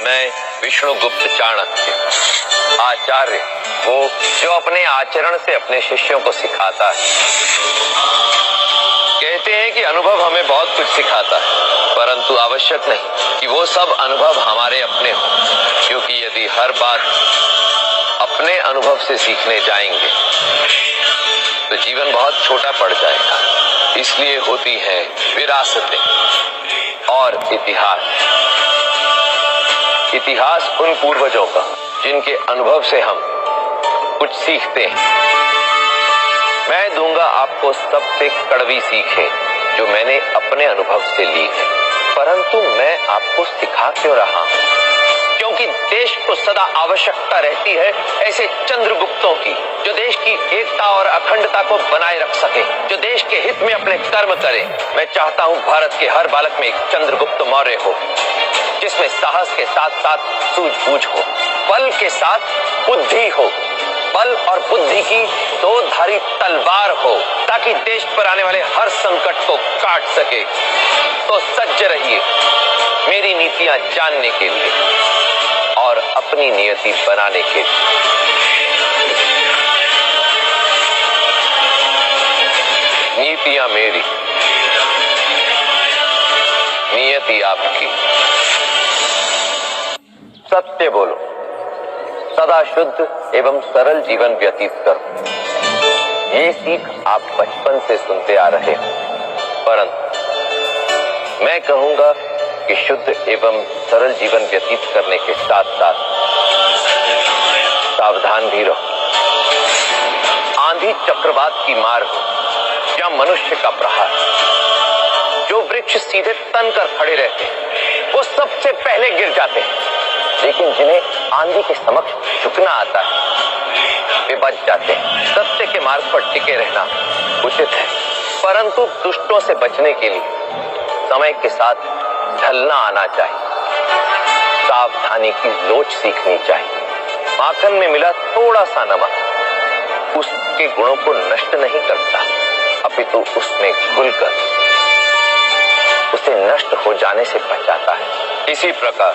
मैं विष्णुगुप्त चाणक्य, आचार्य, वो जो अपने आचरण से अपने शिष्यों को सिखाता है। कहते हैं कि अनुभव हमें बहुत कुछ सिखाता है, परंतु आवश्यक नहीं कि वो सब अनुभव हमारे अपने हों, क्योंकि यदि हर बात अपने अनुभव से सीखने जाएंगे तो जीवन बहुत छोटा पड़ जाएगा। इसलिए होती है विरासतें और इतिहास। इतिहास उन पूर्वजों का जिनके अनुभव से हम कुछ सीखते हैं। मैं दूंगा आपको सबसे कड़वी सीखें जो मैंने अपने अनुभव से ली है, परंतु मैं आपको सिखा क्यों रहा हूं? क्योंकि देश को सदा आवश्यकता रहती है ऐसे चंद्रगुप्तों की, जो देश की एकता और अखंडता को बनाए रख सके, जो देश के हित में अपने कर्म करे। मैं चाहता हूं भारत के हर बालक में एक चंद्रगुप्त मौर्य हो, जिसमें साहस के साथ साथ सूझबूझ हो, बल के साथ बुद्धि हो, बल और बुद्धि की दो धारी तलवार हो, ताकि देश पर आने वाले हर संकट को काट सके। तो सज्ज रहिए मेरी नीतियां जानने के लिए और अपनी नियति बनाने के लिए। नीतियां मेरी, नियति आपकी। सत्य बोलो, सदा शुद्ध एवं सरल जीवन व्यतीत करो। ये सीख आप बचपन से सुनते आ रहे हैं, परंतु मैं कहूंगा कि शुद्ध एवं सरल जीवन व्यतीत करने के साथ साथ सावधान भी रहो। आंधी चक्रवात की मार हो या मनुष्य का प्रहार, जो वृक्ष सीधे तन कर खड़े रहते हैं वो सबसे पहले गिर जाते हैं, लेकिन जिन्हें आंधी के समक्ष झुकना आता है वे बच जाते हैं। सत्य के मार्ग पर टिके रहना उचित है, परंतु दुष्टों से बचने के लिए समय के साथ ढलना आना चाहिए। सावधानी की लोच सीखनी चाहिए। माखन में मिला थोड़ा सा नमक उसके गुणों को नष्ट नहीं करता, अपितु उसमें घुलकर उसे नष्ट हो जाने से बचाता है। इसी प्रकार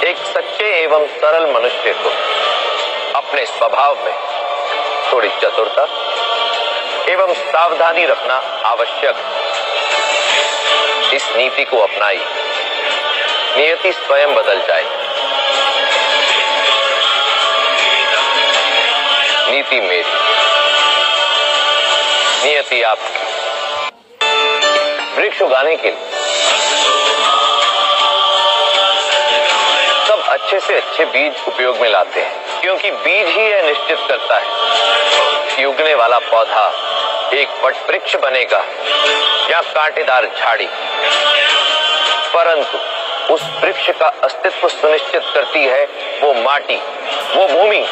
एक सच्चे एवं सरल मनुष्य को अपने स्वभाव में थोड़ी चतुरता एवं सावधानी रखना आवश्यक है। इस नीति को अपनाइए, नियति स्वयं बदल जाए। नीति मेरी, नियति आपकी। वृक्ष उगाने के लिए सब अच्छे से अच्छे बीज उपयोग में लाते हैं, क्योंकि बीज ही यह निश्चित करता है कि उगने वाला पौधा एक वट वृक्ष बनेगा या कांटेदार झाड़ी। परंतु उस वृक्ष का अस्तित्व सुनिश्चित करती है वो माटी, वो भूमि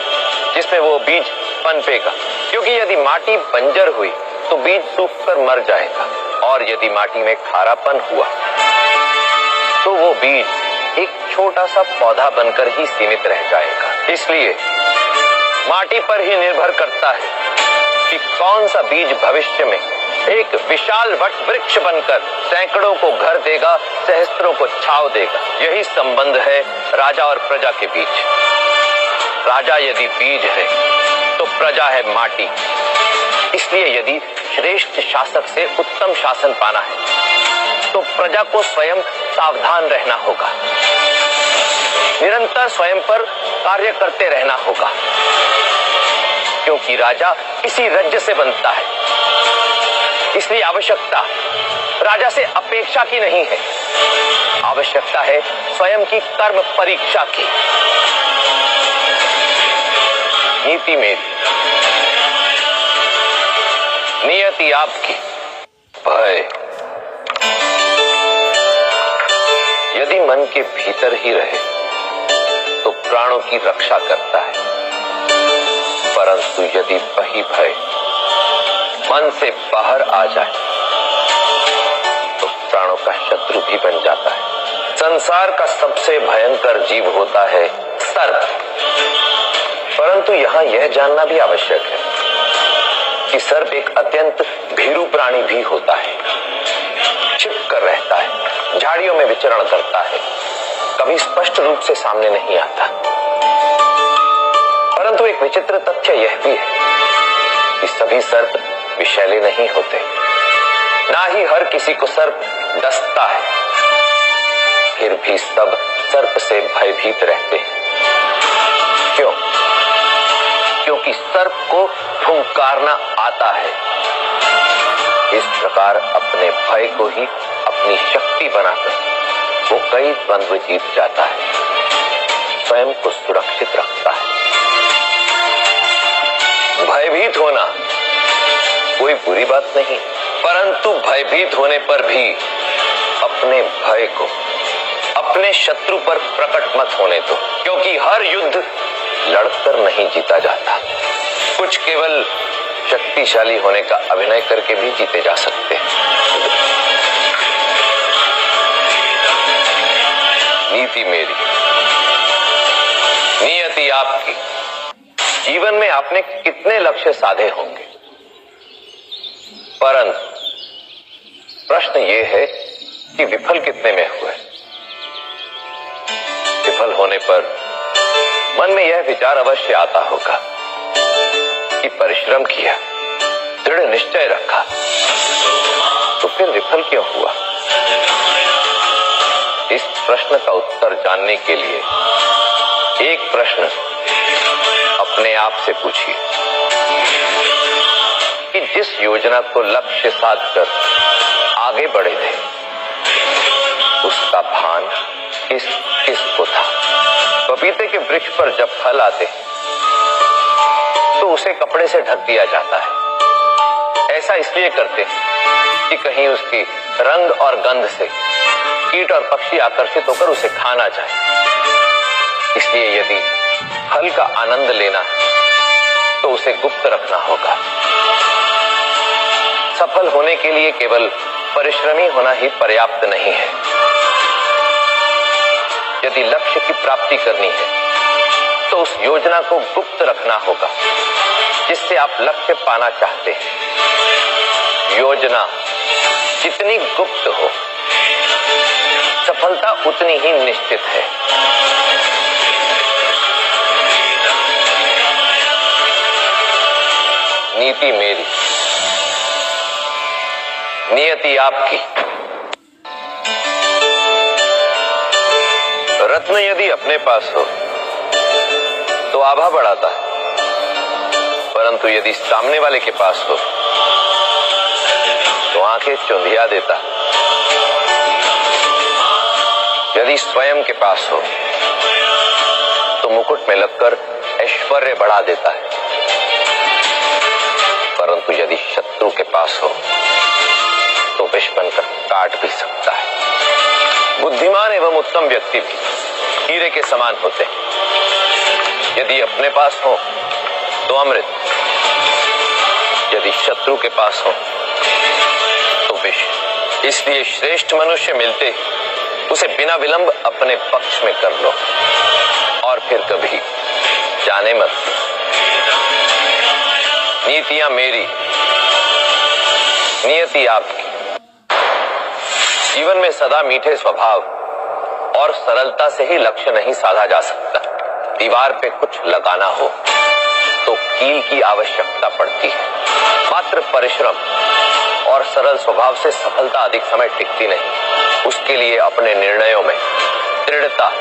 जिसमें वो बीज पनपेगा। क्योंकि यदि माटी बंजर हुई तो बीज सूखकर मर जाएगा, और यदि माटी में खारापन हुआ तो वो बीज एक छोटा सा पौधा बनकर ही सीमित रह जाएगा। इसलिए माटी पर ही निर्भर करता है कि कौन सा बीज भविष्य में एक विशाल वट वृक्ष बनकर सैकड़ों को घर देगा, सहस्त्रों को छाव देगा। यही संबंध है राजा और प्रजा के बीच। राजा यदि बीज है तो प्रजा है माटी। इसलिए यदि श्रेष्ठ शासक से उत्तम शासन पाना है तो प्रजा को स्वयं सावधान रहना होगा, निरंतर स्वयं पर कार्य करते रहना होगा, क्योंकि राजा इसी राज्य से बनता है। इसलिए आवश्यकता राजा से अपेक्षा की नहीं है, आवश्यकता है स्वयं की कर्म परीक्षा की। नीति मेरी, नियति आपकी। भय यदि मन के भीतर ही रहे तो प्राणों की रक्षा करता है, परंतु यदि वही भय मन से बाहर आ जाए तो प्राणों का शत्रु भी बन जाता है। संसार का सबसे भयंकर जीव होता है सर्प, परंतु यहाँ यह जानना भी आवश्यक है कि सर्प एक अत्यंत भीरू प्राणी भी होता है। छिप कर रहता है, झाड़ियों में विचरण करता है, कभी स्पष्ट रूप से सामने नहीं आता। परंतु एक विचित्र तथ्य यह भी है कि सभी सर्प विषैले नहीं होते, ना ही हर किसी को सर्प डसता है। फिर भी सब सर्प से भयभीत रहते हैं। क्यों? क्योंकि सर्प को फुंकारना आता है। इस प्रकार अपने भय को ही अपनी शक्ति बनाकर वो कई द्वंद्व जीत जाता है, स्वयं को सुरक्षित रखता है। भयभीत होना कोई बुरी बात नहीं, परंतु भयभीत होने पर भी अपने भय को अपने शत्रु पर प्रकट मत होने दो, क्योंकि हर युद्ध लड़कर नहीं जीता जाता। कुछ केवल शक्तिशाली होने का अभिनय करके भी जीते जा सकते हैं। नीति मेरी, नियति आपकी। जीवन में आपने कितने लक्ष्य साधे होंगे, परंतु प्रश्न यह है कि विफल कितने में हुए। विफल होने पर मन में यह विचार अवश्य आता होगा कि परिश्रम किया, दृढ़ निश्चय रखा, तो फिर विफल क्यों हुआ। इस प्रश्न का उत्तर जानने के लिए एक प्रश्न अपने आप से पूछिए कि जिस योजना को लक्ष्य साधकर आगे बढ़े थे, उसका भान किस किस को था। पपीते के वृक्ष पर जब फल आते तो उसे कपड़े से ढक दिया जाता है। ऐसा इसलिए करते कि कहीं उसकी रंग और गंध से कीट और पक्षी आकर्षित होकर उसे खा ना जाए। इसलिए यदि फल का आनंद लेना है तो उसे गुप्त रखना होगा। सफल होने के लिए केवल परिश्रमी होना ही पर्याप्त नहीं है। यदि लक्ष्य की प्राप्ति करनी है तो उस योजना को गुप्त रखना होगा जिससे आप लक्ष्य पाना चाहते हैं। योजना जितनी गुप्त हो, सफलता उतनी ही निश्चित है। नीति मेरी, नियति आपकी। रत्न यदि अपने पास हो तो आभा बढ़ाता है, परंतु यदि सामने वाले के पास हो तो आंखें चुंधिया देता है। यदि स्वयं के पास हो तो मुकुट में लगकर ऐश्वर्य बढ़ा देता है, परंतु यदि शत्रु के पास हो तो विष बनकर काट भी सकता है। बुद्धिमान एवं उत्तम व्यक्ति भी हीरे के समान होते हैं। यदि अपने पास हो तो अमृत, यदि शत्रु के पास हो तो विष। इसलिए श्रेष्ठ मनुष्य मिलते उसे बिना विलंब अपने पक्ष में कर लो और फिर कभी जाने मत। नीतियां मेरी, नियति आपकी। जीवन में सदा मीठे स्वभाव और सरलता से ही लक्ष्य नहीं साधा जा सकता। दीवार पे कुछ लगाना हो तो कील की आवश्यकता पड़ती है। मात्र परिश्रम और सरल स्वभाव से सफलता अधिक समय टिकती नहीं। उसके लिए अपने निर्णयों में दृढ़ता,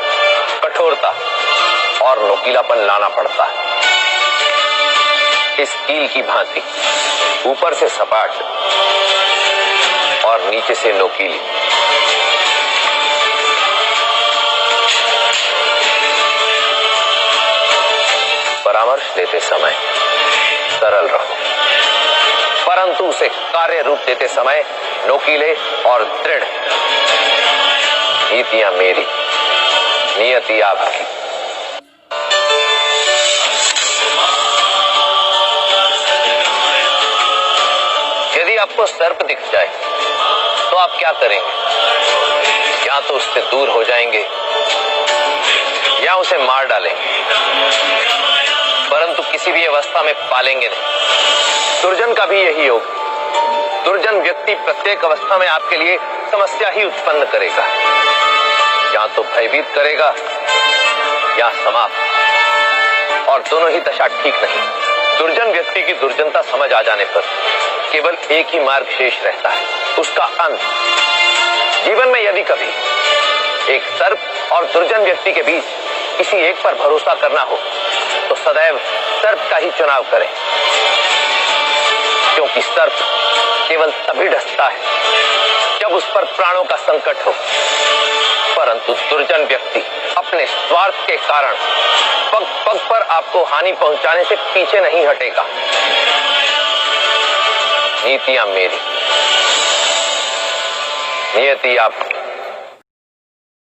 कठोरता और नुकीलापन लाना पड़ता है। इस कील की भांति ऊपर से सपाट और नीचे से नोकीली। परामर्श देते समय सरल रहो, परंतु उसे कार्य रूप देते समय नोकीले और दृढ़। नीतियां मेरी, नियति आपकी। यदि आपको सर्प दिख जाए तो आप क्या करेंगे? या तो उससे दूर हो जाएंगे या उसे मार डालेंगे, परंतु किसी भी अवस्था में पालेंगे नहीं। दुर्जन का भी यही योग। दुर्जन व्यक्ति प्रत्येक अवस्था में आपके लिए समस्या ही उत्पन्न करेगा। या तो भयभीत करेगा या समाप्त, और दोनों ही दशा ठीक नहीं। दुर्जन व्यक्ति की दुर्जनता समझ आ जाने पर केवल एक ही मार्ग शेष रहता है, उसका अंत। जीवन में यदि कभी एक सर्प और दुर्जन व्यक्ति के बीच किसी एक पर भरोसा करना हो तो सदैव सर्प का ही चुनाव करें, क्योंकि सर्प केवल तभी डसता है जब उस पर प्राणों का संकट हो, परंतु दुर्जन व्यक्ति अपने स्वार्थ के कारण पग पग पर आपको हानि पहुंचाने से पीछे नहीं हटेगा। नीतियां मेरी, नियति आपकी।